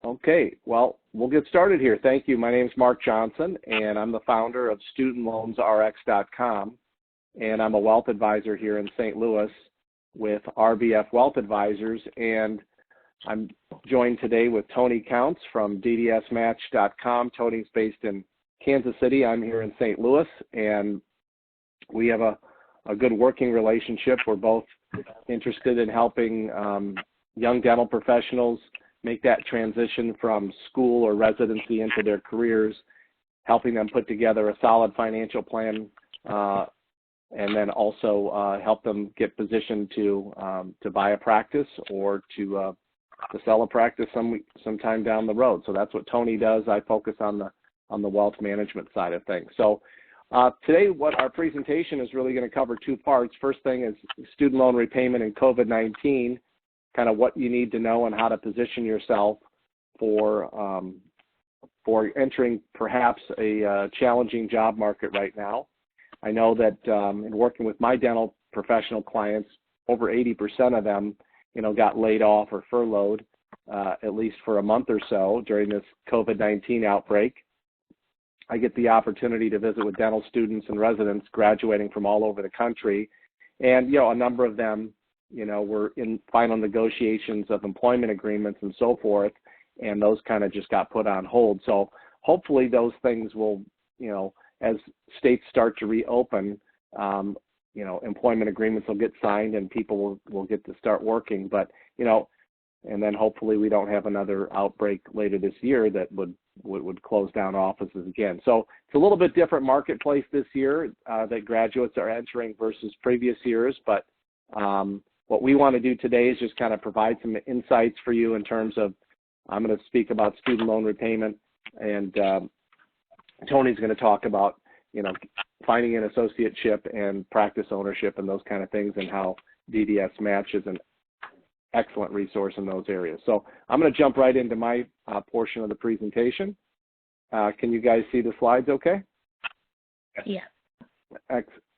Okay, well, we'll get started here. Thank you. My name is Mark Johnson, and I'm the founder of StudentLoansRx.com, and I'm a wealth advisor here in St. Louis with RBF Wealth Advisors, and I'm joined today with Tony Counts from DDSmatch.com. Tony's based in Kansas City. I'm here in St. Louis, and we have a good working relationship. We're both interested in helping young dental professionals make that transition from school or residency into their careers, helping them put together a solid financial plan, and then also help them get positioned to buy a practice or to sell a practice sometime down the road. So that's what Tony does. I focus on the wealth management side of things. So today, what our presentation is really going to cover two parts. First thing is student loan repayment and COVID-19, kind of what you need to know and how to position yourself for entering perhaps a challenging job market right now. I know that in working with my dental professional clients, over 80% of them, got laid off or furloughed at least for a month or so during this COVID-19 outbreak. I get the opportunity to visit with dental students and residents graduating from all over the country, and a number of them we're in final negotiations of employment agreements and so forth, and those kind of just got put on hold. So hopefully those things will, as states start to reopen, employment agreements will get signed and people will get to start working. But, and then hopefully we don't have another outbreak later this year that would close down offices again. So it's a little bit different marketplace this year that graduates are entering versus previous years, but what we want to do today is just kind of provide some insights for you in terms of, I'm going to speak about student loan repayment, and Tony's going to talk about, finding an associateship and practice ownership and those kind of things, and how DDS Match is an excellent resource in those areas. So I'm going to jump right into my portion of the presentation. Can you guys see the slides okay? Yeah.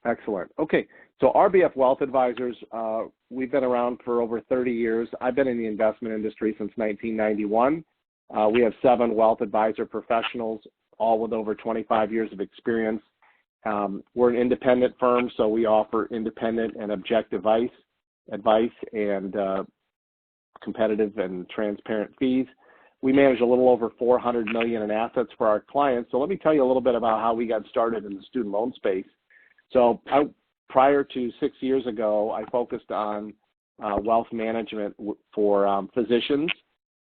Excellent. Okay, so RBF Wealth Advisors, we've been around for over 30 years. I've been in the investment industry since 1991. We have 7 wealth advisor professionals, all with over 25 years of experience. We're an independent firm, so we offer independent and objective advice and competitive and transparent fees. We manage a little over $400 million in assets for our clients. So let me tell you a little bit about how we got started in the student loan space. So prior to 6 years ago, I focused on wealth management for physicians.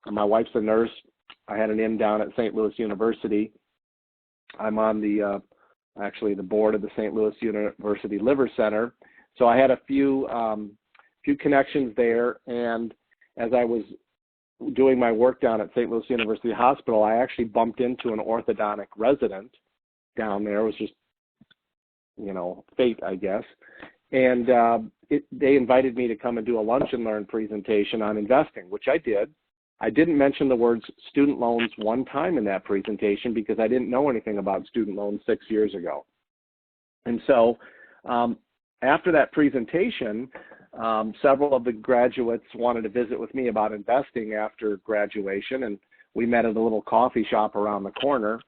My wife's a nurse. I had an in down at St. Louis University. I'm on the board of the St. Louis University Liver Center. So I had a few connections there, and as I was doing my work down at St. Louis University Hospital, I actually bumped into an orthodontic resident down there. It was just fate, I guess. And they invited me to come and do a lunch and learn presentation on investing, which I did. I didn't mention the words student loans one time in that presentation because I didn't know anything about student loans 6 years ago. And so after that presentation, several of the graduates wanted to visit with me about investing after graduation, and we met at a little coffee shop around the corner.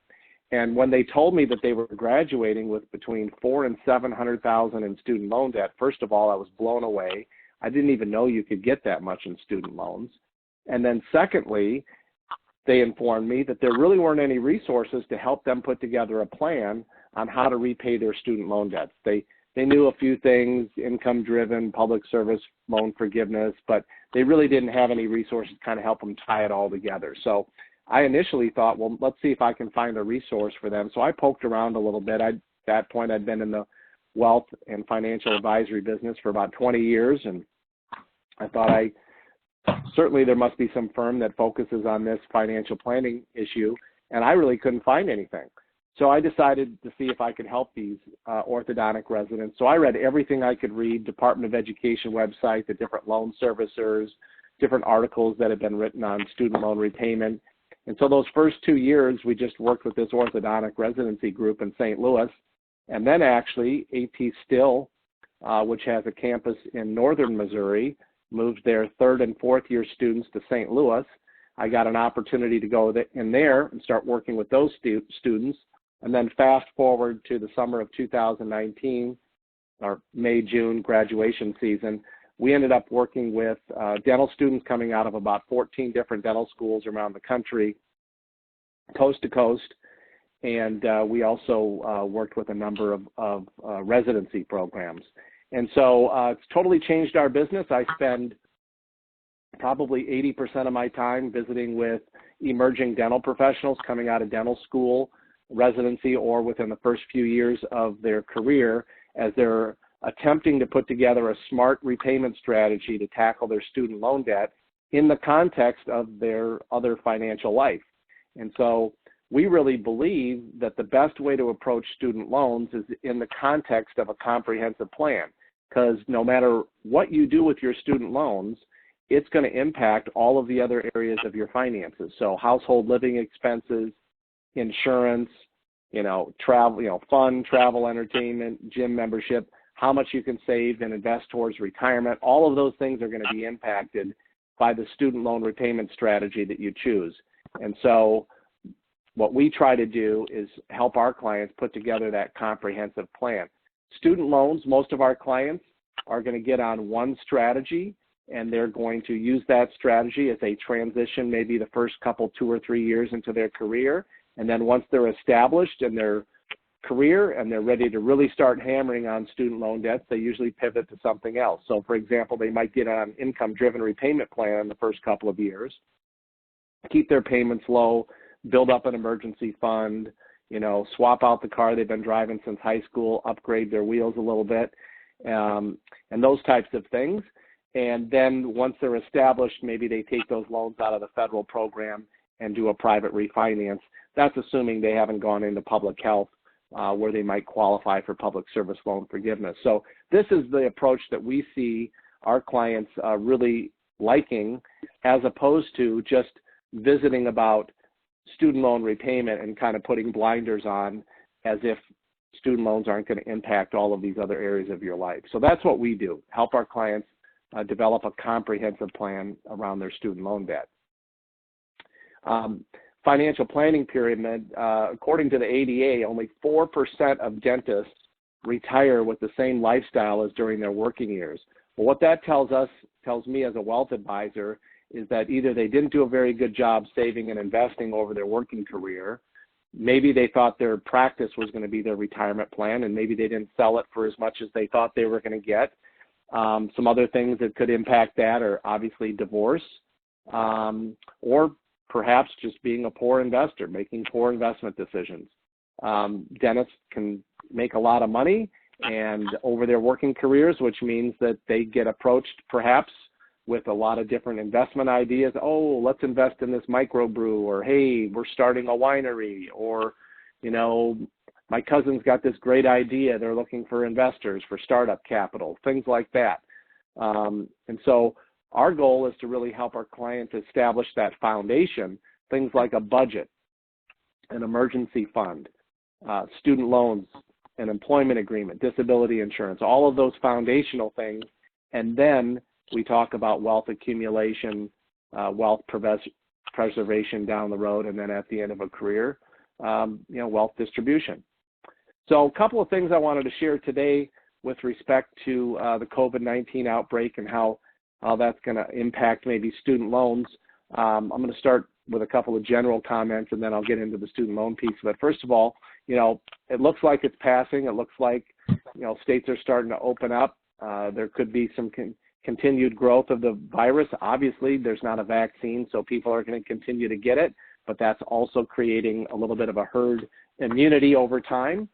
And when they told me that they were graduating with between $400,000 and $700,000 in student loan debt, first of all, I was blown away. I didn't even know you could get that much in student loans. And then secondly, they informed me that there really weren't any resources to help them put together a plan on how to repay their student loan debts. They knew a few things, income-driven, public service loan forgiveness, but they really didn't have any resources to kind of help them tie it all together. So I initially thought, well, let's see if I can find a resource for them. So I poked around a little bit. At that point, I'd been in the wealth and financial advisory business for about 20 years, and I thought certainly there must be some firm that focuses on this financial planning issue, and I really couldn't find anything. So I decided to see if I could help these orthodontic residents. So I read everything I could read, Department of Education website, the different loan servicers, different articles that have been written on student loan repayment. And so those first 2 years, we just worked with this orthodontic residency group in St. Louis. And then actually, A.T. Still, which has a campus in northern Missouri, moved their 3rd and 4th year students to St. Louis. I got an opportunity to go in there and start working with those students. And then fast forward to the summer of 2019, our May, June graduation season, we ended up working with dental students coming out of about 14 different dental schools around the country, coast to coast. And we also worked with a number of residency programs. And so it's totally changed our business. I spend probably 80% of my time visiting with emerging dental professionals coming out of dental school, residency, or within the first few years of their career as they're attempting to put together a smart repayment strategy to tackle their student loan debt in the context of their other financial life. And so we really believe that the best way to approach student loans is in the context of a comprehensive plan, because no matter what you do with your student loans, it's going to impact all of the other areas of your finances. So household living expenses, insurance, travel, fun, travel, entertainment, gym membership, how much you can save and invest towards retirement. All of those things are going to be impacted by the student loan repayment strategy that you choose. And so what we try to do is help our clients put together that comprehensive plan. Student loans, most of our clients are going to get on one strategy, and they're going to use that strategy as they transition maybe the first couple, 2 or 3 years into their career. And then once they're established in their career and they're ready to really start hammering on student loan debts, they usually pivot to something else. So for example, they might get on an income-driven repayment plan the first couple of years, keep their payments low, build up an emergency fund, swap out the car they've been driving since high school, upgrade their wheels a little bit, and those types of things. And then once they're established, maybe they take those loans out of the federal program and do a private refinance. That's assuming they haven't gone into public health where they might qualify for public service loan forgiveness. So this is the approach that we see our clients really liking, as opposed to just visiting about student loan repayment and kind of putting blinders on as if student loans aren't going to impact all of these other areas of your life. So that's what we do, help our clients develop a comprehensive plan around their student loan debt. Financial planning pyramid, according to the ADA, only 4% of dentists retire with the same lifestyle as during their working years. Well, what that tells me as a wealth advisor is that either they didn't do a very good job saving and investing over their working career, maybe they thought their practice was going to be their retirement plan, and maybe they didn't sell it for as much as they thought they were going to get. Some other things that could impact that are obviously divorce, or perhaps just being a poor investor, making poor investment decisions. Dentists can make a lot of money and over their working careers, which means that they get approached perhaps with a lot of different investment ideas. Oh, let's invest in this microbrew, or hey, we're starting a winery, or my cousin's got this great idea. They're looking for investors for startup capital, things like that. And so our goal is to really help our clients establish that foundation, things like a budget, an emergency fund, student loans, an employment agreement, disability insurance, all of those foundational things. And then we talk about wealth accumulation, wealth preservation down the road, and then at the end of a career, wealth distribution. So a couple of things I wanted to share today with respect to the COVID-19 outbreak and how that's going to impact maybe student loans. I'm going to start with a couple of general comments, and then I'll get into the student loan piece. But first of all, it looks like it's passing. It looks like, states are starting to open up. There could be some continued growth of the virus. Obviously, there's not a vaccine, so people are going to continue to get it, but that's also creating a little bit of a herd immunity over time.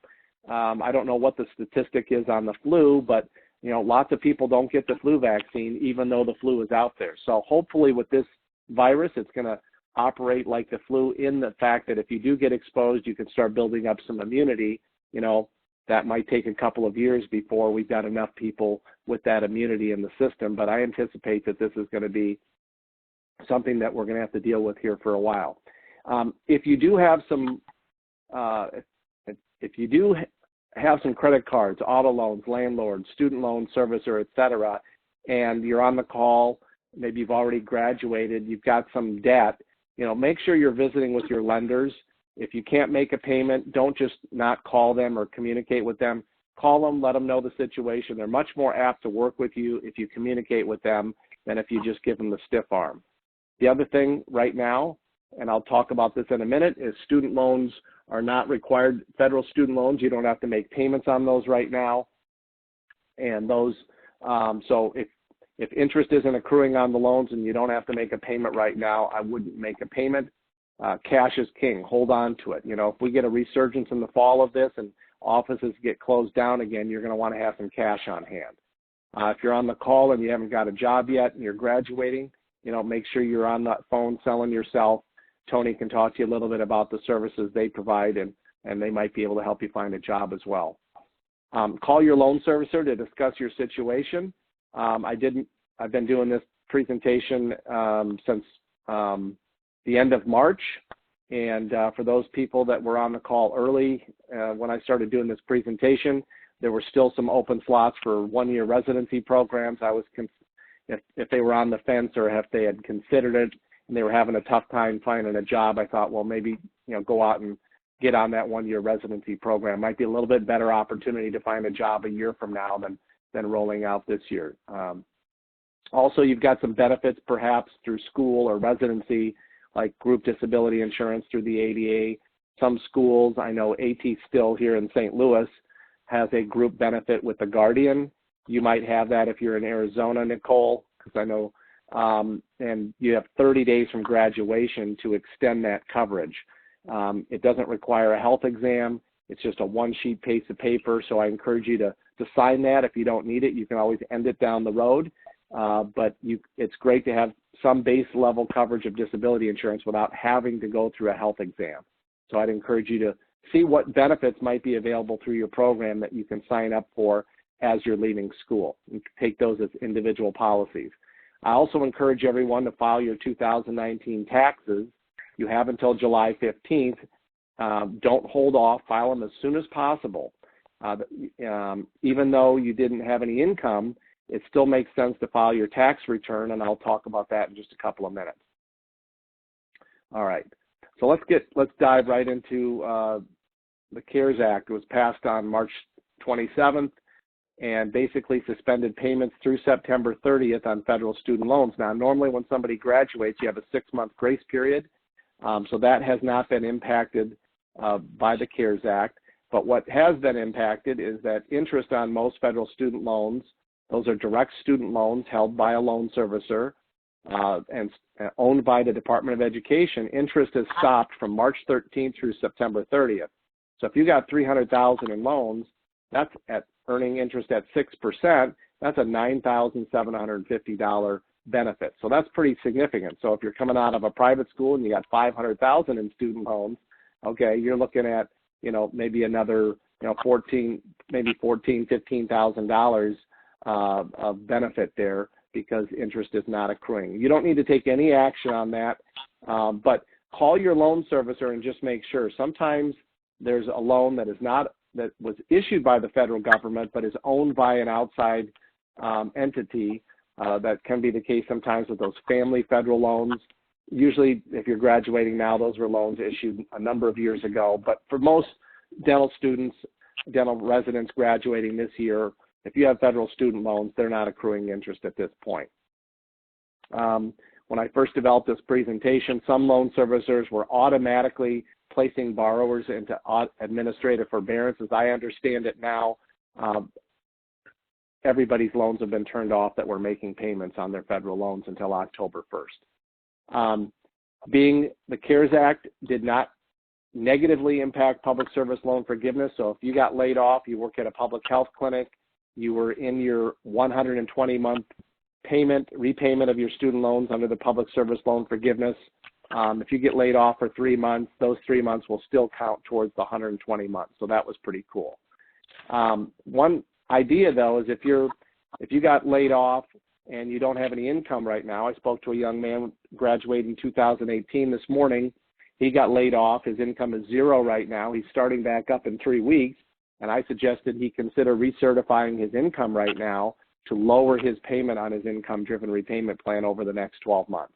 I don't know what the statistic is on the flu, but lots of people don't get the flu vaccine even though the flu is out there. So hopefully with this virus, it's going to operate like the flu in the fact that if you do get exposed, you can start building up some immunity. That might take a couple of years before we've got enough people with that immunity in the system, but I anticipate that this is going to be something that we're going to have to deal with here for a while. If you do have some credit cards, auto loans, landlords, student loan servicer, et cetera, and you're on the call, maybe you've already graduated, you've got some debt, make sure you're visiting with your lenders. If you can't make a payment, don't just not call them or communicate with them. Call them, let them know the situation. They're much more apt to work with you if you communicate with them than if you just give them the stiff arm. The other thing right now, and I'll talk about this in a minute, is student loans are not required. Federal student loans, you don't have to make payments on those right now. And those, so if interest isn't accruing on the loans and you don't have to make a payment right now, I wouldn't make a payment. Cash is king. Hold on to it. If we get a resurgence in the fall of this and offices get closed down again, you're going to want to have some cash on hand. If you're on the call and you haven't got a job yet and you're graduating, make sure you're on that phone selling yourself. Tony can talk to you a little bit about the services they provide, and they might be able to help you find a job as well. Call your loan servicer to discuss your situation. I've been doing this presentation since the end of March, and for those people that were on the call early, when I started doing this presentation, there were still some open slots for one-year residency programs. If they were on the fence or if they had considered it and they were having a tough time finding a job, I thought, well, maybe go out and get on that one-year residency program. Might be a little bit better opportunity to find a job a year from now than rolling out this year. Also, you've got some benefits perhaps through school or residency, like group disability insurance through the ADA. Some schools, I know AT Still here in St. Louis has a group benefit with the Guardian. You might have that if you're in Arizona, Nicole, because I know, and you have 30 days from graduation to extend that coverage. It doesn't require a health exam. It's just a one-sheet piece of paper, so I encourage you to sign that. If you don't need it, you can always end it down the road. But it's great to have some base level coverage of disability insurance without having to go through a health exam. So I'd encourage you to see what benefits might be available through your program that you can sign up for as you're leaving school. You can take those as individual policies. I also encourage everyone to file your 2019 taxes. You have until July 15th. Don't hold off. File them as soon as possible. Even though you didn't have any income, it still makes sense to file your tax return, and I'll talk about that in just a couple of minutes. All right, so let's dive right into the CARES Act. It was passed on March 27th and basically suspended payments through September 30th on federal student loans. Now, normally when somebody graduates, you have a 6-month grace period, so that has not been impacted by the CARES Act. But what has been impacted is that interest on most federal student loans, those are direct student loans held by a loan servicer and owned by the Department of Education. Interest has stopped from March 13th through September 30th. So if you got $300,000 in loans, that's at earning interest at 6%, that's a $9,750 benefit. So that's pretty significant. So if you're coming out of a private school and you got $500,000 in student loans, okay, you're looking at, maybe another, $15,000 of benefit there because interest is not accruing. You don't need to take any action on that, but call your loan servicer and just make sure. Sometimes there's a loan that was issued by the federal government but is owned by an outside entity. That can be the case sometimes with those family federal loans. Usually, if you're graduating now, those were loans issued a number of years ago. But for most dental students, dental residents graduating this year, if you have federal student loans, they're not accruing interest at this point. When I first developed this presentation, some loan servicers were automatically placing borrowers into administrative forbearance. As I understand it now, everybody's loans have been turned off that were making payments on their federal loans until October 1st. Being the CARES Act did not negatively impact public service loan forgiveness. So if you got laid off, you work at a public health clinic, you were in your 120-month repayment of your student loans under the public service loan forgiveness. If you get laid off for 3 months, those 3 months will still count towards the 120 months. So that was pretty cool. One idea though is if you got laid off and you don't have any income right now. I spoke to a young man graduating 2018 this morning. He got laid off. His income is zero right now. He's starting back up in 3 weeks. And I suggested he consider recertifying his income right now to lower his payment on his income-driven repayment plan over the next 12 months.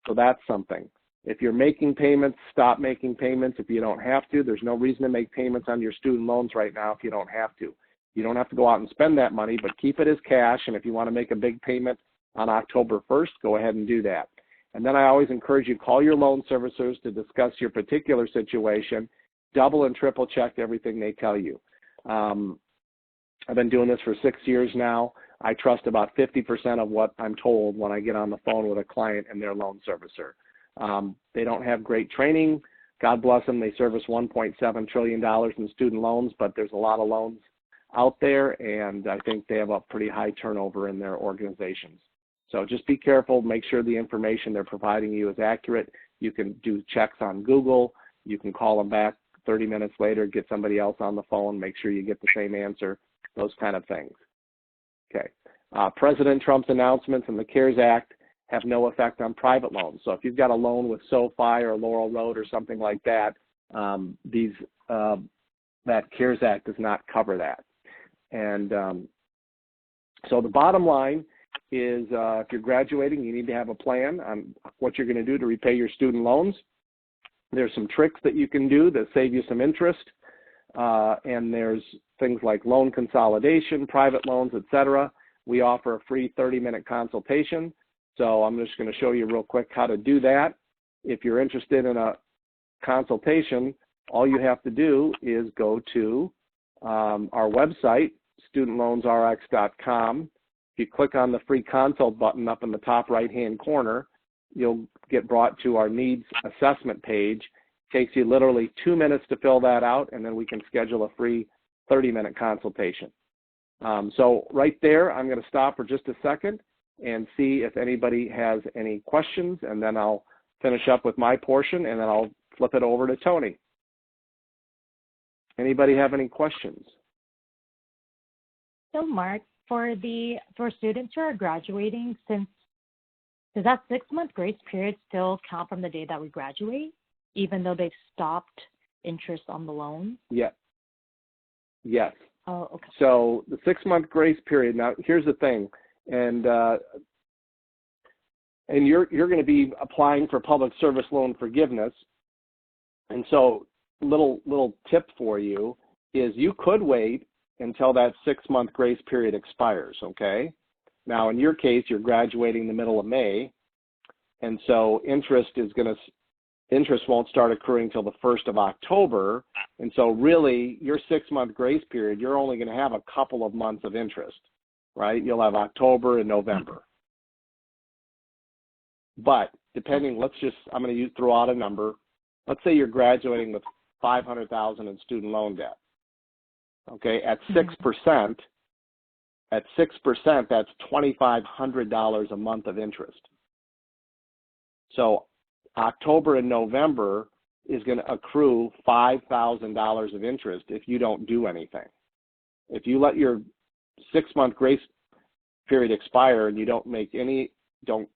So that's something. If you're making payments, stop making payments if you don't have to. There's no reason to make payments on your student loans right now if you don't have to. You don't have to go out and spend that money, but keep it as cash, and if you want to make a big payment on October 1st, go ahead and do that. And then I always encourage you, call your loan servicers to discuss your particular situation. Double and triple check everything they tell you. I've been doing this for 6 years now. I trust about 50% of what I'm told when I get on the phone with a client and their loan servicer. They don't have great training. God bless them. They service $1.7 trillion in student loans, but there's a lot of loans out there, and I think they have a pretty high turnover in their organizations. So just be careful. Make sure the information they're providing you is accurate. You can do checks on Google. You can call them back 30 minutes later, get somebody else on the phone, make sure you get the same answer, those kind of things. Okay. President Trump's announcements and the CARES Act have no effect on private loans. So if you've got a loan with SoFi or Laurel Road or something like that, that CARES Act does not cover that. And so the bottom line is if you're graduating, you need to have a plan on what you're going to do to repay your student loans. There's some tricks that you can do that save you some interest, and there's things like loan consolidation, private loans, etc. We offer a free 30-minute consultation, so I'm just going to show you real quick how to do that. If you're interested in a consultation, all you have to do is go to our website, studentloansrx.com. If you click on the free consult button up in the top right-hand corner, you'll get brought to our needs assessment page. It takes you literally 2 minutes to fill that out, and then we can schedule a free 30-minute consultation. So right there, I'm going to stop for just a second and see if anybody has any questions, and then I'll finish up with my portion, and then I'll flip it over to Tony. Anybody have any questions? So Mark, for students who are graduating, does that 6-month grace period still count from the day that we graduate, even though they've stopped interest on the loan? Yeah. Yes. Oh, okay. So the 6-month grace period. Now, here's the thing, and you're going to be applying for public service loan forgiveness, and so little tip for you is you could wait until that 6-month grace period expires. Okay. Now, in your case, you're graduating the middle of May, and so interest won't start accruing until the 1st of October, and so really your 6-month grace period, you're only going to have a couple of months of interest, right? You'll have October and November. But depending, I'm going to throw out a number. Let's say you're graduating with $500,000 in student loan debt. Okay, at 6%. At 6%, that's $2,500 a month of interest. So October and November is going to accrue $5,000 of interest if you don't do anything. If you let your 6-month grace period expire and you don't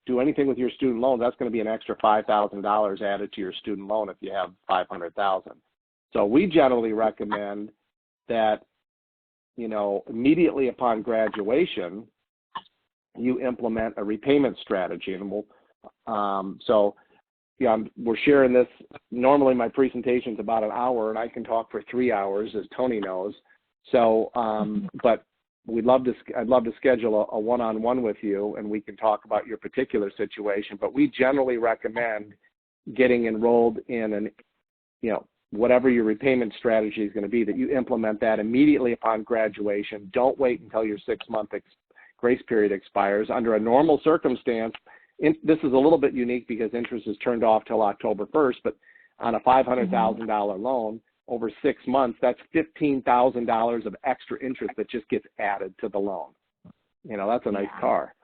do anything with your student loan, that's going to be an extra $5,000 added to your student loan if you have $500,000. So we generally recommend that, immediately upon graduation, you implement a repayment strategy. And we're sharing this. Normally my presentation is about an hour, and I can talk for 3 hours, as Tony knows. So, but I'd love to schedule a one-on-one with you, and we can talk about your particular situation. But we generally recommend getting enrolled in whatever your repayment strategy is going to be, that you implement that immediately upon graduation. Don't wait until your 6-month grace period expires. Under a normal circumstance, this is a little bit unique because interest is turned off till October 1st, but on a $500,000 loan over 6 months, that's $15,000 of extra interest that just gets added to the loan. That's a nice car.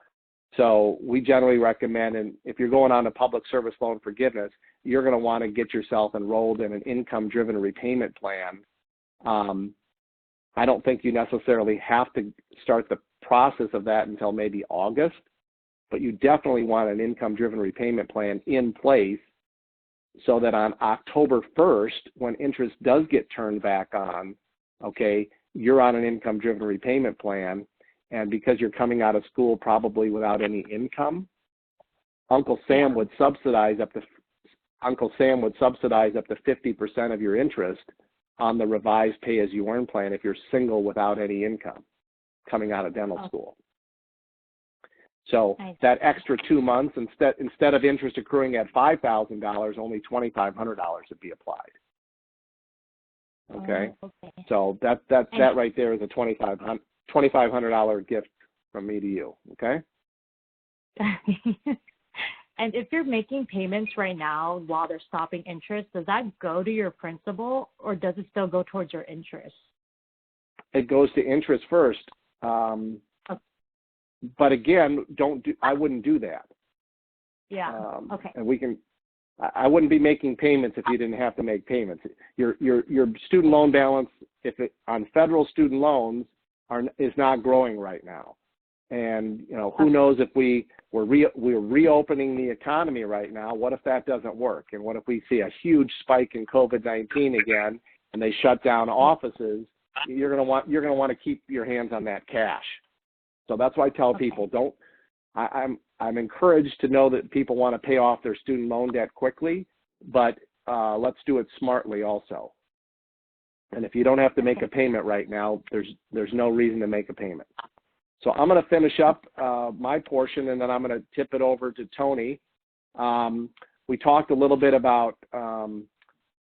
So we generally recommend, and if you're going on a public service loan forgiveness, you're going to want to get yourself enrolled in an income-driven repayment plan. I don't think you necessarily have to start the process of that until maybe August, but you definitely want an income-driven repayment plan in place so that on October 1st, when interest does get turned back on, okay, you're on an income-driven repayment plan. And because you're coming out of school probably without any income, Uncle Sam would subsidize up to Uncle Sam would subsidize up to 50% of your interest on the revised pay-as-you-earn plan if you're single without any income coming out of dental school. So that extra 2 months, instead of interest accruing at $5,000, only $2,500 would be applied. Okay, so that right there is a $2,500 gift from me to you. Okay. And if you're making payments right now while they're stopping interest, does that go to your principal or does it still go towards your interest? It goes to interest first. But again, I wouldn't do that. Yeah. Okay. And I wouldn't be making payments if you didn't have to make payments. Your student loan balance, on federal student loans, is not growing right now. And who knows if we're reopening the economy right now. What if that doesn't work? And what if we see a huge spike in COVID-19 again, and they shut down offices? You're gonna want to keep your hands on that cash. So that's why I tell people I'm encouraged to know that people want to pay off their student loan debt quickly, but let's do it smartly also. And if you don't have to make a payment right now, there's no reason to make a payment. So I'm going to finish up my portion, and then I'm going to tip it over to Tony. We talked a little bit about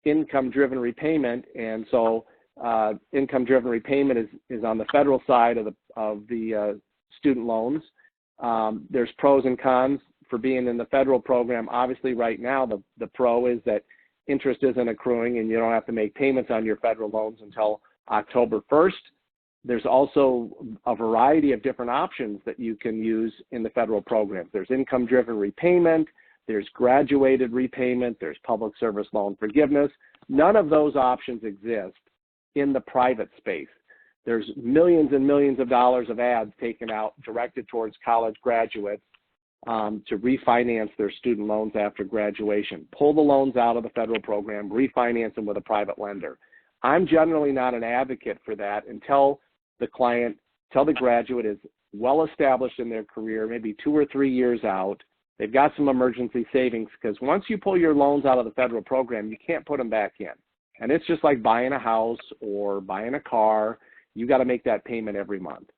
income-driven repayment, and so income-driven repayment is on the federal side of the student loans. There's pros and cons for being in the federal program. Obviously, right now, the pro is that interest isn't accruing, and you don't have to make payments on your federal loans until October 1st. There's also a variety of different options that you can use in the federal program. There's income-driven repayment, there's graduated repayment, there's public service loan forgiveness. None of those options exist in the private space. There's millions and millions of dollars of ads taken out directed towards college graduates to refinance their student loans after graduation. Pull the loans out of the federal program, refinance them with a private lender. I'm generally not an advocate for that until the graduate is well established in their career, maybe 2 or 3 years out. They've got some emergency savings, because once you pull your loans out of the federal program, you can't put them back in. And it's just like buying a house or buying a car. You got to make that payment every month.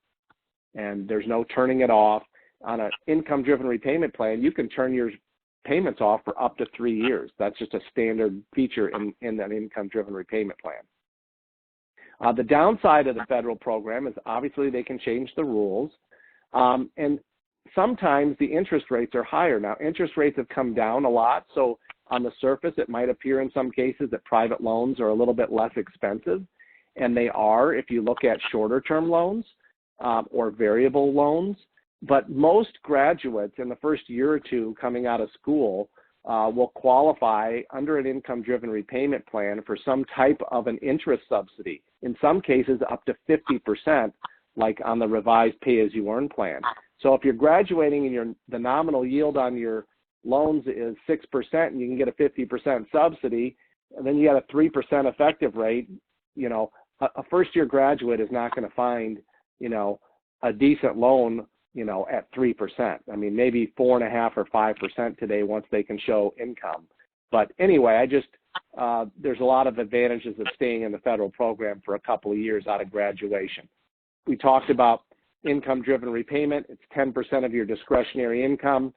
And there's no turning it off. On an income-driven repayment plan, you can turn your payments off for up to 3 years. That's just a standard feature in an income-driven repayment plan. The downside of the federal program is obviously they can change the rules, and sometimes the interest rates are higher. Now, interest rates have come down a lot, so on the surface it might appear in some cases that private loans are a little bit less expensive, and they are if you look at shorter-term loans or variable loans. But most graduates in the first year or two coming out of school will qualify under an income-driven repayment plan for some type of an interest subsidy, in some cases up to 50%, like on the revised pay-as-you-earn plan. So if you're graduating and the nominal yield on your loans is 6% and you can get a 50% subsidy, and then you got a 3% effective rate, a first-year graduate is not going to find, a decent loan at 3%. I mean, maybe 4.5% or 5% today once they can show income. But anyway, there's a lot of advantages of staying in the federal program for a couple of years out of graduation. We talked about income-driven repayment. It's 10% of your discretionary income.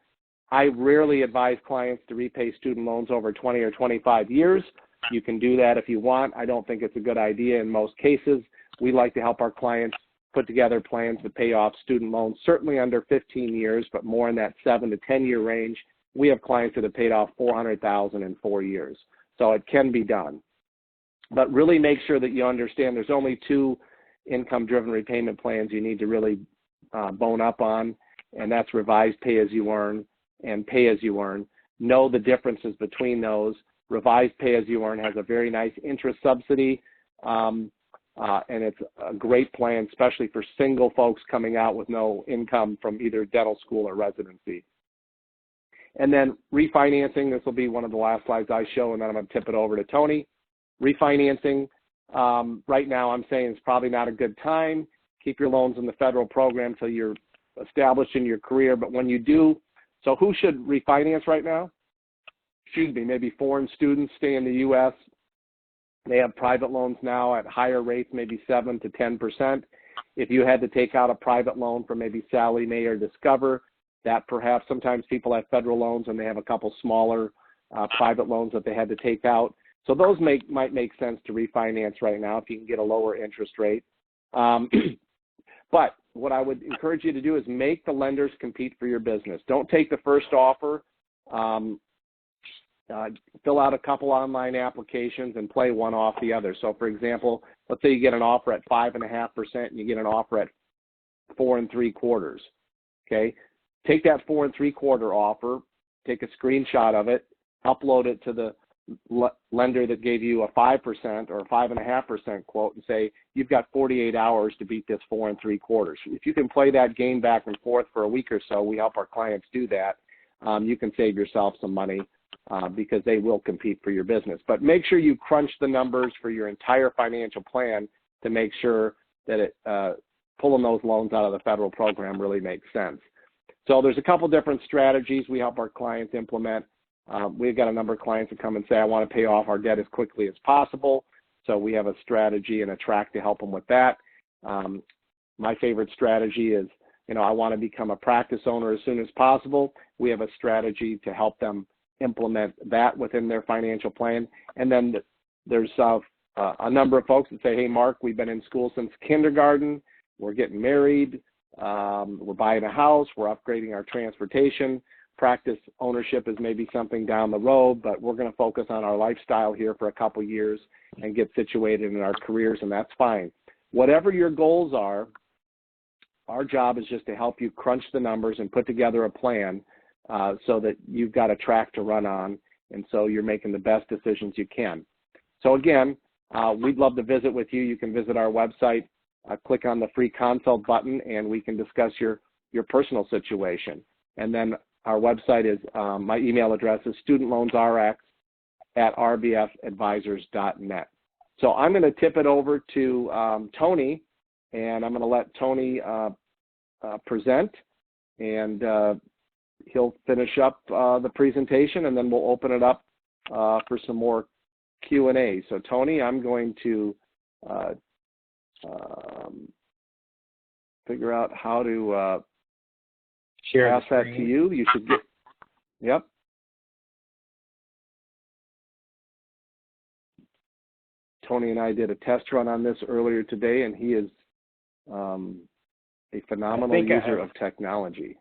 I rarely advise clients to repay student loans over 20 or 25 years. You can do that if you want. I don't think it's a good idea in most cases. We like to help our clients put together plans to pay off student loans, certainly under 15 years, but more in that 7 to 10 year range. We have clients that have paid off $400,000 in 4 years. So it can be done. But really make sure that you understand there's only 2 income-driven repayment plans you need to really bone up on, and that's revised pay-as-you-earn and pay-as-you-earn. Know the differences between those. Revised pay-as-you-earn has a very nice interest subsidy, and it's a great plan, especially for single folks coming out with no income from either dental school or residency. And then refinancing, this will be one of the last slides I show, and then I'm going to tip it over to Tony. Refinancing, right now I'm saying it's probably not a good time. Keep your loans in the federal program until you're established in your career, but when you do, so who should refinance right now? maybe foreign students stay in the U.S. They have private loans now at higher rates, maybe 7 to 10%. If you had to take out a private loan from maybe Sallie Mae or Discover, that perhaps sometimes people have federal loans and they have a couple smaller private loans that they had to take out. So those might make sense to refinance right now if you can get a lower interest rate. But what I would encourage you to do is make the lenders compete for your business. Don't take the first offer. Fill out a couple online applications and play one off the other. So, for example, let's say you get an offer at 5.5% and you get an offer at 4 3/4. Okay, take that 4 3/4 offer, take a screenshot of it, upload it to the lender that gave you a 5% or 5.5% quote, and say you've got 48 hours to beat this 4 3/4. If you can play that game back and forth for a week or so, we help our clients do that. You can save yourself some money. Because they will compete for your business. But make sure you crunch the numbers for your entire financial plan to make sure that pulling those loans out of the federal program really makes sense. So there's a couple different strategies we help our clients implement. We've got a number of clients that come and say, I want to pay off our debt as quickly as possible. So we have a strategy and a track to help them with that. My favorite strategy is, I want to become a practice owner as soon as possible. We have a strategy to help them implement that within their financial plan. And then there's a number of folks that say, hey, Mark, we've been in school since kindergarten. We're getting married. We're buying a house. We're upgrading our transportation. Practice ownership is maybe something down the road, but we're going to focus on our lifestyle here for a couple years and get situated in our careers, and that's fine. Whatever your goals are, our job is just to help you crunch the numbers and put together a plan so that you've got a track to run on, and so you're making the best decisions you can. So again, we'd love to visit with you. You can visit our website, click on the free consult button, and we can discuss your personal situation. And then our website is, my email address is studentloansrx@rbfadvisors.net. So I'm going to tip it over to Tony, and I'm going to let Tony present, and he'll finish up the presentation, and then we'll open it up for some more Q&A. So Tony, I'm going to figure out how to pass that to you. You should get, yep. Tony and I did a test run on this earlier today, and he is a phenomenal user of technology.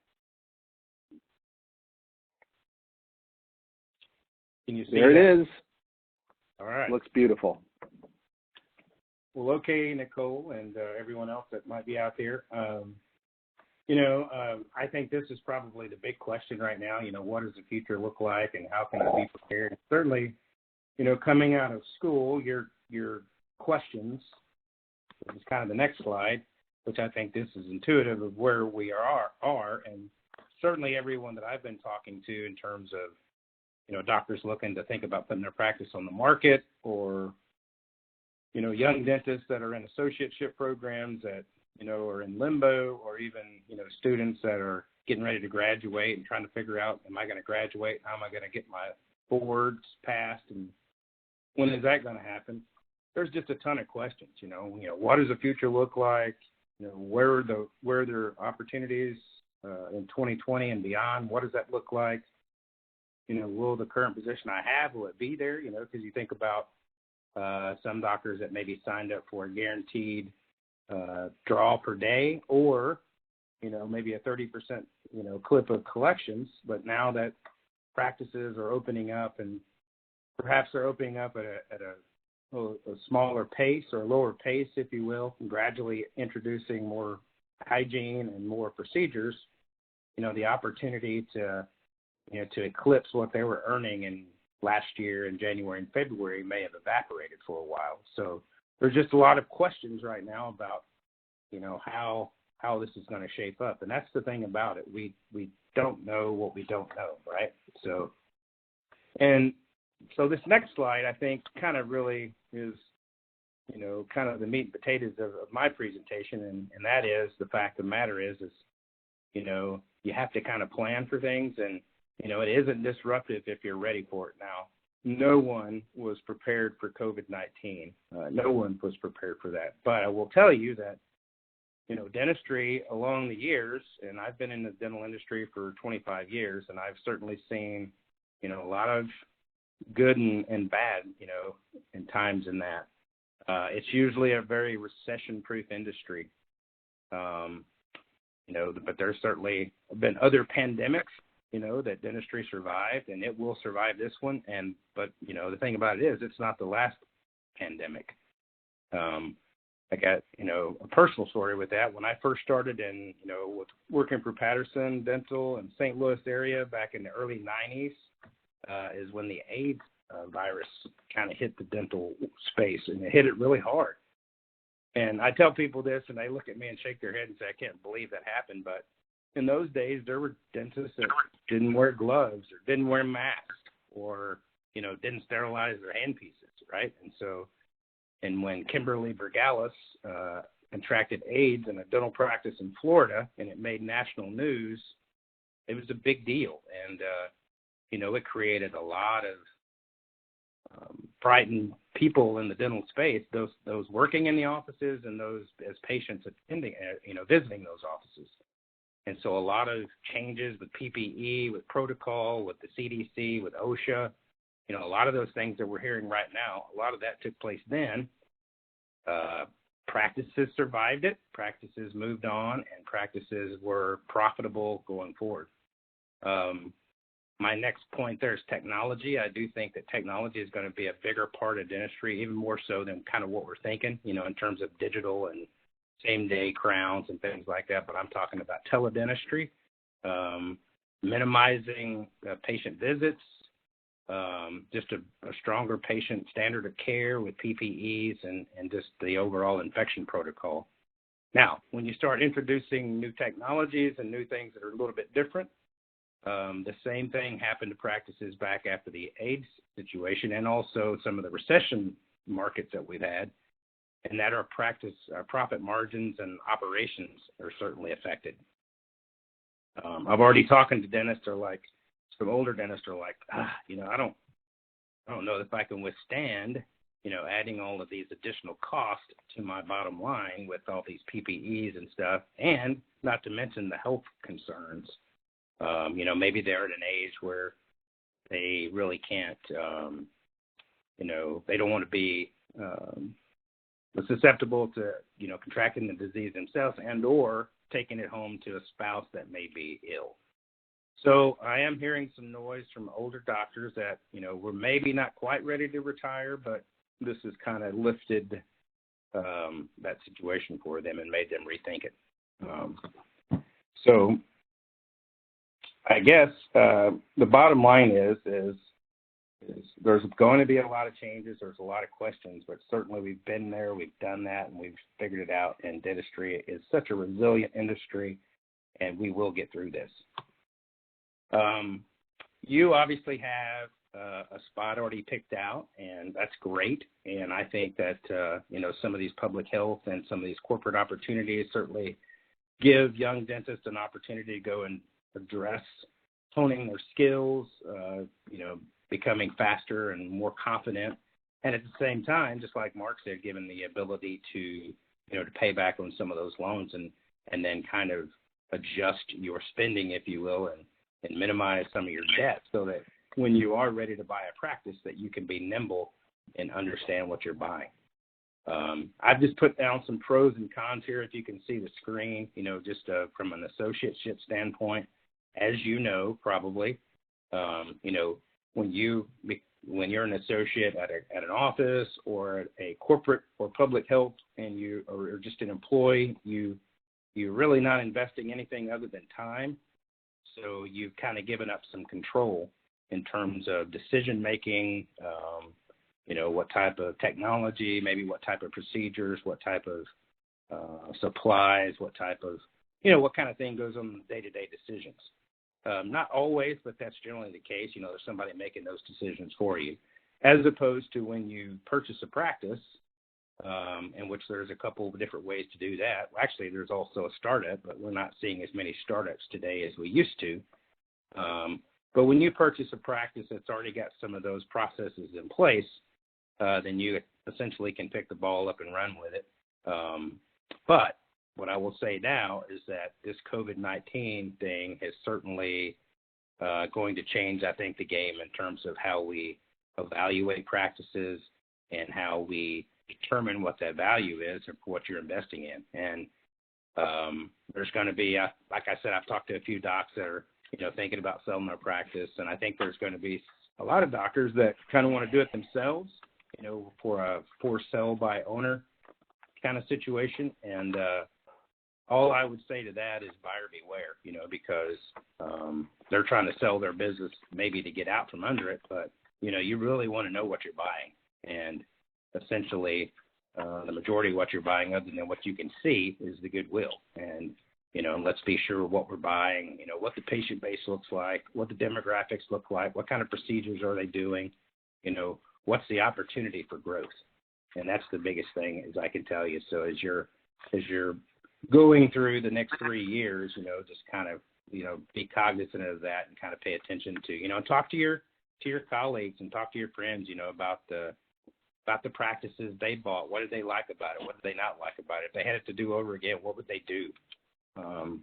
Can you see there that? It is. All right. Looks beautiful. Well, okay, Nicole, and everyone else that might be out there. I think this is probably the big question right now. What does the future look like, and how can I be prepared? And certainly, coming out of school, your questions, which is kind of the next slide, which I think this is intuitive of where we are, and certainly everyone that I've been talking to in terms of, doctors looking to think about putting their practice on the market, or, young dentists that are in associateship programs that, are in limbo, or even, students that are getting ready to graduate and trying to figure out, am I going to graduate? How am I going to get my boards passed? And when is that going to happen? There's just a ton of questions, what does the future look like? Where are there opportunities in 2020 and beyond? What does that look like? Will the current position I have, will it be there? Because you think about some doctors that maybe signed up for a guaranteed draw per day, or, maybe a 30%, clip of collections. But now that practices are opening up, and perhaps they're opening up at a smaller pace, or a lower pace, if you will, and gradually introducing more hygiene and more procedures, the opportunity to eclipse what they were earning in last year in January and February may have evaporated for a while. So there's just a lot of questions right now about, how this is going to shape up. And that's the thing about it. We don't know what we don't know, right? So this next slide, I think, kind of really is, kind of the meat and potatoes of my presentation. And that is, the fact of the matter is, you have to kind of plan for things. And, It isn't disruptive if you're ready for it now. No one was prepared for COVID-19. No one was prepared for that. But I will tell you that, dentistry along the years, and I've been in the dental industry for 25 years, and I've certainly seen, a lot of good and bad, in times in that. It's usually a very recession-proof industry. But there's certainly been other pandemics, that dentistry survived, and it will survive this one. But the thing about it is, it's not the last pandemic. I got, a personal story with that. When I first started with working for Patterson Dental in St. Louis area back in the early 90s, is when the AIDS virus kind of hit the dental space, and it hit it really hard. And I tell people this, and they look at me and shake their head and say, I can't believe that happened. But in those days, there were dentists that didn't wear gloves or didn't wear masks or, didn't sterilize their handpieces, right? And when Kimberly Bergalis contracted AIDS in a dental practice in Florida, and it made national news, it was a big deal. And, it created a lot of frightened people in the dental space, those working in the offices and those as patients attending, visiting those offices. And so a lot of changes with PPE, with protocol, with the CDC, with OSHA, a lot of those things that we're hearing right now, a lot of that took place then. Practices survived it, practices moved on, and practices were profitable going forward. My next point there is technology. I do think that technology is going to be a bigger part of dentistry, even more so than kind of what we're thinking, in terms of digital and same-day crowns and things like that. But I'm talking about teledentistry, minimizing patient visits, just a stronger patient standard of care with PPEs and just the overall infection protocol. Now, when you start introducing new technologies and new things that are a little bit different, the same thing happened to practices back after the AIDS situation and also some of the recession markets that we've had, and that our profit margins and operations are certainly affected. I've already talking to dentists some older dentists are like, I don't know if I can withstand, adding all of these additional costs to my bottom line with all these PPEs and stuff, and not to mention the health concerns. Maybe they're at an age where they really can't, they don't want to be susceptible to, contracting the disease themselves and or taking it home to a spouse that may be ill. So I am hearing some noise from older doctors that, we're maybe not quite ready to retire, but this has kind of lifted that situation for them and made them rethink it. So I guess the bottom line is there's going to be a lot of changes. There's a lot of questions, but certainly we've been there, we've done that, and we've figured it out. And dentistry is such a resilient industry, and we will get through this. You obviously have a spot already picked out, and that's great. And I think that, some of these public health and some of these corporate opportunities certainly give young dentists an opportunity to go and address honing their skills, becoming faster and more confident. And at the same time, just like Mark said, given the ability to pay back on some of those loans and then kind of adjust your spending, if you will, and minimize some of your debt so that when you are ready to buy a practice that you can be nimble and understand what you're buying. I've just put down some pros and cons here, if you can see the screen, just from an associateship standpoint. As you know, probably, when you're an associate at an office or at a corporate or public health and you are just an employee, you're really not investing anything other than time. So you've kind of given up some control in terms of decision making, what type of technology, maybe what type of procedures, what type of supplies, what type of, what kind of thing goes on day-to-day decisions. Not always, but that's generally the case. There's somebody making those decisions for you, as opposed to when you purchase a practice, in which there's a couple of different ways to do that. Actually, there's also a startup, but we're not seeing as many startups today as we used to. But when you purchase a practice that's already got some of those processes in place, then you essentially can pick the ball up and run with it. But what I will say now is that this COVID-19 thing is certainly going to change, I think, the game in terms of how we evaluate practices and how we determine what that value is or what you're investing in. And there's going to be, like I said, I've talked to a few docs that are, thinking about selling their practice, and I think there's going to be a lot of doctors that kind of want to do it themselves, for a for sale by owner kind of situation. And all I would say to that is buyer beware, because they're trying to sell their business maybe to get out from under it, but you really want to know what you're buying. And essentially, the majority of what you're buying, other than what you can see, is the goodwill. And let's be sure what we're buying, what the patient base looks like, what the demographics look like, what kind of procedures are they doing, what's the opportunity for growth. And that's the biggest thing, as I can tell you. So as you're going through the next 3 years, just kind of, be cognizant of that and kind of pay attention to, talk to your colleagues and talk to your friends, about the practices they bought. What did they like about it? What did they not like about it? If they had it to do over again, what would they do?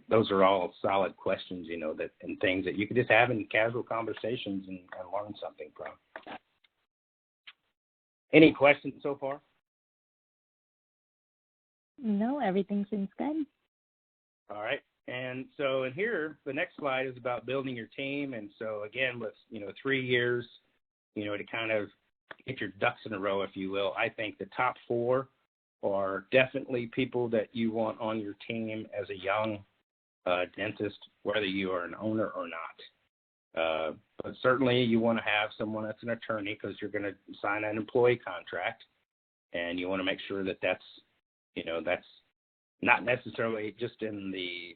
Those are all solid questions, that and things that you could just have in casual conversations and learn something from. Any questions so far? No, everything seems good. All right. And so in here, the next slide is about building your team. And so again, with, 3 years, to kind of get your ducks in a row, if you will, I think the top 4 are definitely people that you want on your team as a young dentist, whether you are an owner or not. But certainly you want to have someone that's an attorney, because you're going to sign an employee contract, and you want to make sure that that's not necessarily just in the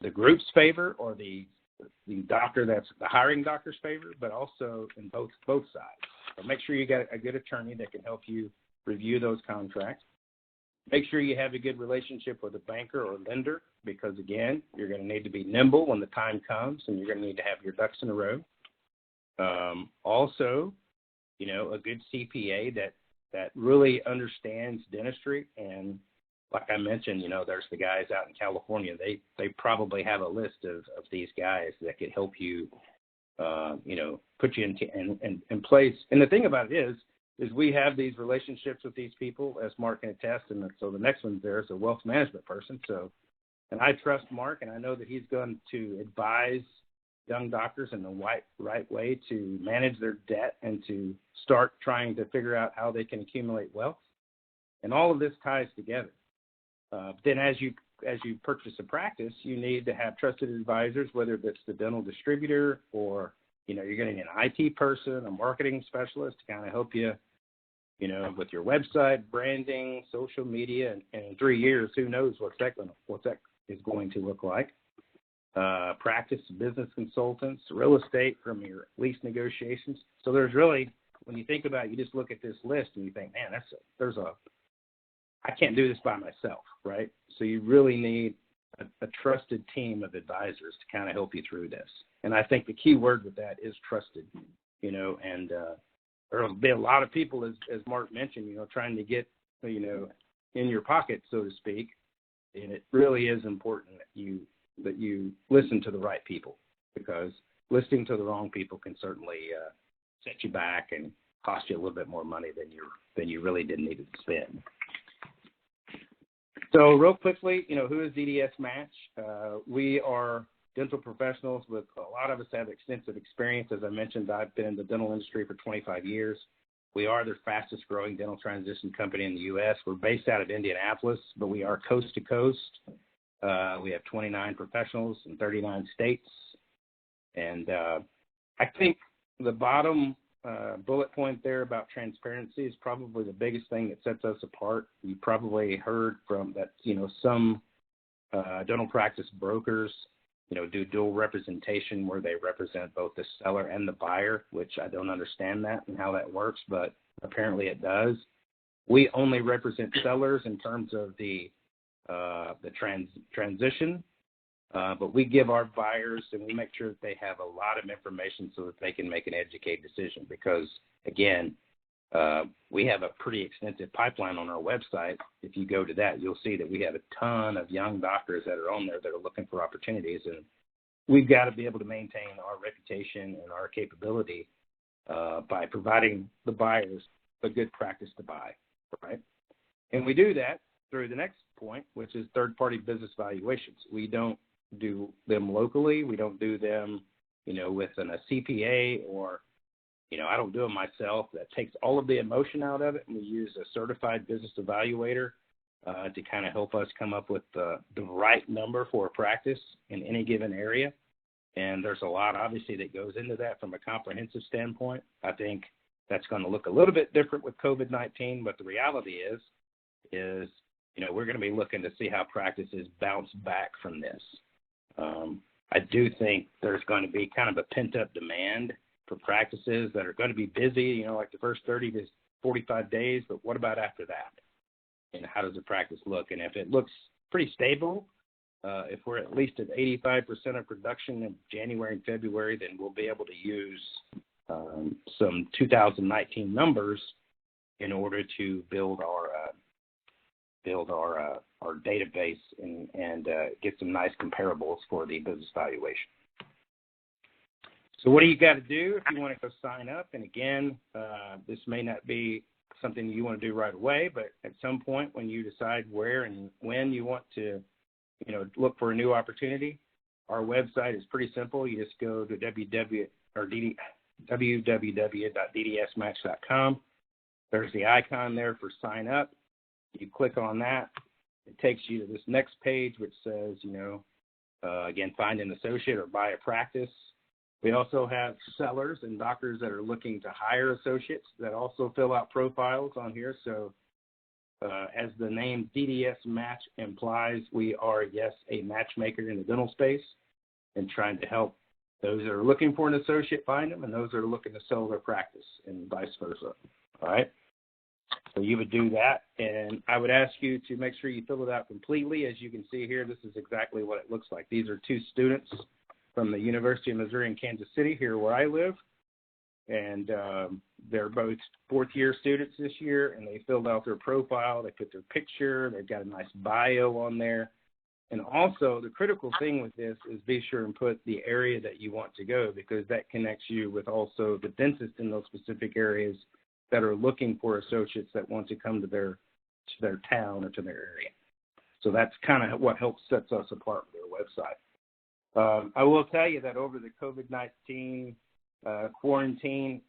group's favor or the doctor that's the hiring doctor's favor, but also in both sides. So make sure you got a good attorney that can help you review those contracts. Make sure you have a good relationship with a banker or lender, because, again, you're going to need to be nimble when the time comes, and you're going to need to have your ducks in a row. Also, a good CPA that really understands dentistry. And like I mentioned, there's the guys out in California. They probably have a list of these guys that could help you, put you in place. And the thing about it is we have these relationships with these people, as Mark can attest. And so the next one there is a wealth management person. So, and I trust Mark, and I know that he's going to advise young doctors in the right way to manage their debt and to start trying to figure out how they can accumulate wealth. And all of this ties together. Then as you purchase a practice, you need to have trusted advisors, whether it's the dental distributor or, you're going to need an IT person, a marketing specialist to kind of help you, with your website, branding, social media. And in 3 years, who knows what that is going to look like. Practice, business consultants, real estate from your lease negotiations. So there's really, when you think about it, you just look at this list and you think, man, I can't do this by myself, right? So you really need a trusted team of advisors to kind of help you through this. And I think the key word with that is trusted, and there'll be a lot of people, as Mark mentioned, trying to get, in your pocket, so to speak. And it really is important that you listen to the right people, because listening to the wrong people can certainly set you back and cost you a little bit more money than you really didn't need to spend. So real quickly, who is DDS Match? We are dental professionals with a lot of us have extensive experience. As I mentioned, I've been in the dental industry for 25 years. We are the fastest growing dental transition company in the U.S. We're based out of Indianapolis, but we are coast to coast. We have 29 professionals in 39 states. And I think the bottom bullet point there about transparency is probably the biggest thing that sets us apart. You probably heard from that, some dental practice brokers, do dual representation where they represent both the seller and the buyer, which I don't understand that and how that works, but apparently it does. We only represent sellers in terms of the transition, But we give our buyers, and we make sure that they have a lot of information so that they can make an educated decision. Because, again, we have a pretty extensive pipeline on our website. If you go to that, you'll see that we have a ton of young doctors that are on there that are looking for opportunities. And we've got to be able to maintain our reputation and our capability by providing the buyers a good practice to buy, right? And we do that through the next point, which is third-party business valuations. We don't do them locally. We don't do them, with a CPA or, I don't do them myself. That takes all of the emotion out of it, and we use a certified business evaluator to kind of help us come up with the right number for a practice in any given area. And there's a lot, obviously, that goes into that from a comprehensive standpoint. I think that's going to look a little bit different with COVID-19, but the reality is, we're going to be looking to see how practices bounce back from this. I do think there's going to be kind of a pent-up demand for practices that are going to be busy, like the first 30 to 45 days, but what about after that? And how does the practice look? And if it looks pretty stable, if we're at least at 85% of production in January and February, then we'll be able to use some 2019 numbers in order to build our database and get some nice comparables for the business valuation. So what do you got to do if you want to go sign up? And again, this may not be something you want to do right away, but at some point when you decide where and when you want to, look for a new opportunity, our website is pretty simple. You just go to www.ddsmatch.com. There's the icon there for sign up. You click on that. It takes you to this next page, which says, again, find an associate or buy a practice. We also have sellers and doctors that are looking to hire associates that also fill out profiles on here. So as the name DDS Match implies, we are, yes, a matchmaker in the dental space and trying to help those that are looking for an associate find them and those that are looking to sell their practice and vice versa. All right. So you would do that, and I would ask you to make sure you fill it out completely. As you can see here, this is exactly what it looks like. These are two students from the University of Missouri in Kansas City, here where I live, and they're both fourth-year students this year, and they filled out their profile. They put their picture. They've got a nice bio on there. And also, the critical thing with this is be sure and put the area that you want to go, because that connects you with also the dentists in those specific areas that are looking for associates that want to come to their town or to their area. So that's kind of what helps sets us apart with their website. I will tell you that over the COVID-19 quarantine,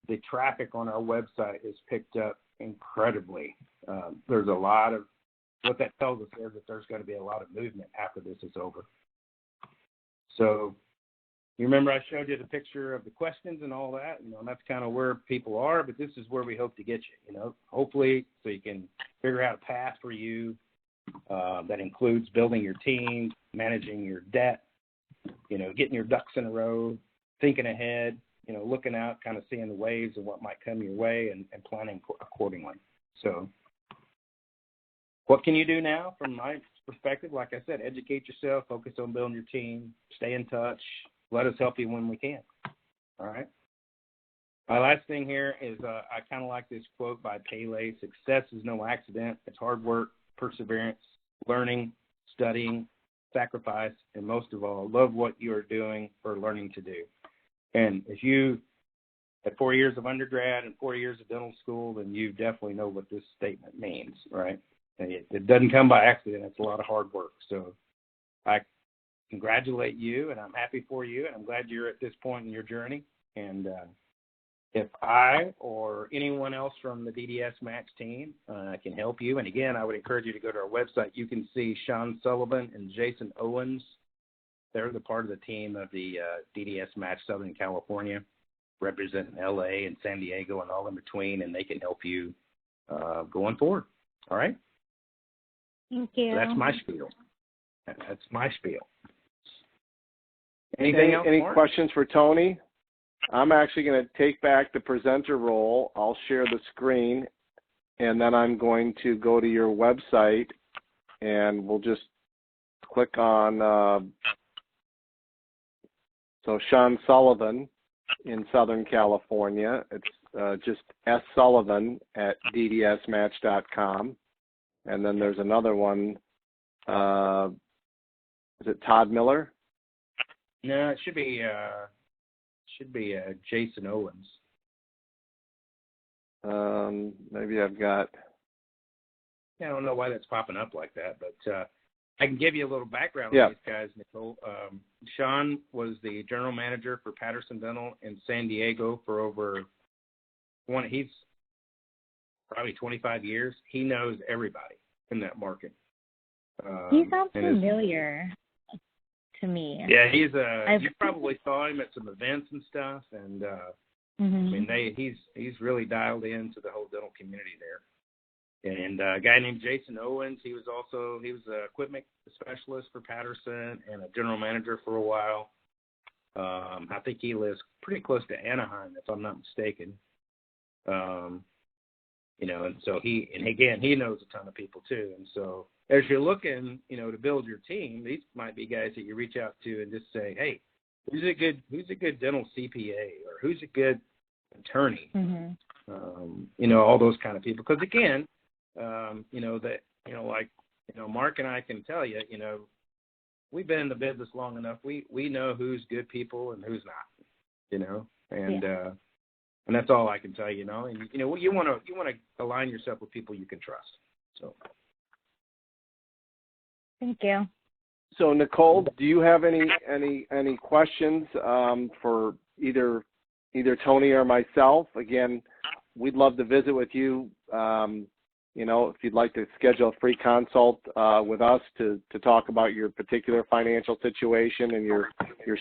the traffic on our website has picked up incredibly. There's a lot of, what that tells us is that there's going to be a lot of movement after this is over. So you remember I showed you the picture of the questions and all that, and that's kind of where people are, but this is where we hope to get you, hopefully so you can figure out a path for you that includes building your team, managing your debt, getting your ducks in a row, thinking ahead, looking out, kind of seeing the waves of what might come your way and planning accordingly. So what can you do now from my perspective? Like I said, educate yourself, focus on building your team, stay in touch. Let us help you when we can. All right. My last thing here is I kind of like this quote by Pele. Success is no accident. It's hard work, perseverance, learning, studying, sacrifice, and most of all, love what you are doing or learning to do. And if you had 4 years of undergrad and 4 years of dental school, then you definitely know what this statement means, right? And it doesn't come by accident. It's a lot of hard work. So I congratulate you, and I'm happy for you, and I'm glad you're at this point in your journey. And if I or anyone else from the DDS Match team can help you, and again, I would encourage you to go to our website. You can see Sean Sullivan and Jason Owens. They're the part of the team of the DDS Match Southern California, representing LA and San Diego and all in between, and they can help you going forward. All right? Thank you. So that's my spiel. That's my spiel. Anything else, any Mark? questions for Tony? I'm actually going to take back the presenter role. I'll share the screen, and then I'm going to go to your website, and we'll just click on, so Sean Sullivan in Southern California. It's just S. Sullivan at ddsmatch.com. And then there's another one. Is it Todd Miller? No, it should be Jason Owens. Maybe I've got. Yeah, I don't know why that's popping up like that, but I can give you a little background Yeah. on these guys, Nicole. Sean was the general manager for Patterson Dental in San Diego for over he's probably 25 years. He knows everybody in that market. He sounds familiar to me. Yeah, you probably saw him at some events and stuff, and I mean, he's really dialed into the whole dental community there. And a guy named Jason Owens, he was an equipment specialist for Patterson and a general manager for a while. I think he lives pretty close to Anaheim, if I'm not mistaken. And so he knows a ton of people too. And so as you're looking, to build your team, these might be guys that you reach out to and just say, hey, who's a good dental CPA, or who's a good attorney? All those kind of people. Because again, Mark and I can tell you, we've been in the business long enough. We know who's good people and who's not, and that's all I can tell you, And you want to align yourself with people you can trust. So. Thank you. So Nicole, do you have any questions for either Tony or myself? Again, we'd love to visit with you. If you'd like to schedule a free consult with us to talk about your particular financial situation and your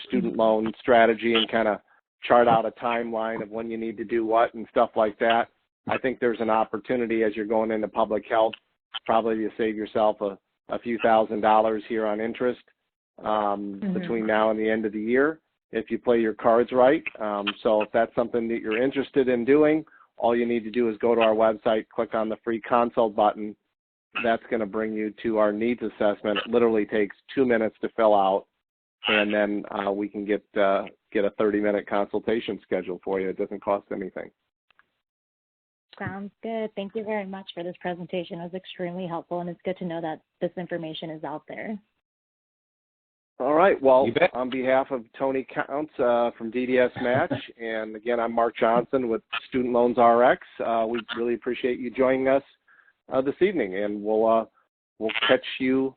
student loan strategy, and kind of chart out a timeline of when you need to do what and stuff like that. I think there's an opportunity as you're going into public health, probably to save yourself a few $1,000s here on interest between now and the end of the year, if you play your cards right. So if that's something that you're interested in doing, all you need to do is go to our website, click on the free consult button. That's going to bring you to our needs assessment. It literally takes 2 minutes to fill out, and then we can get a 30-minute consultation scheduled for you. It doesn't cost anything. Sounds good. Thank you very much for this presentation. It was extremely helpful, and it's good to know that this information is out there. All right. Well, on behalf of Tony Counts from DDS Match, and again, I'm Mark Johnson with Student Loans RX. We really appreciate you joining us this evening, and we'll catch you.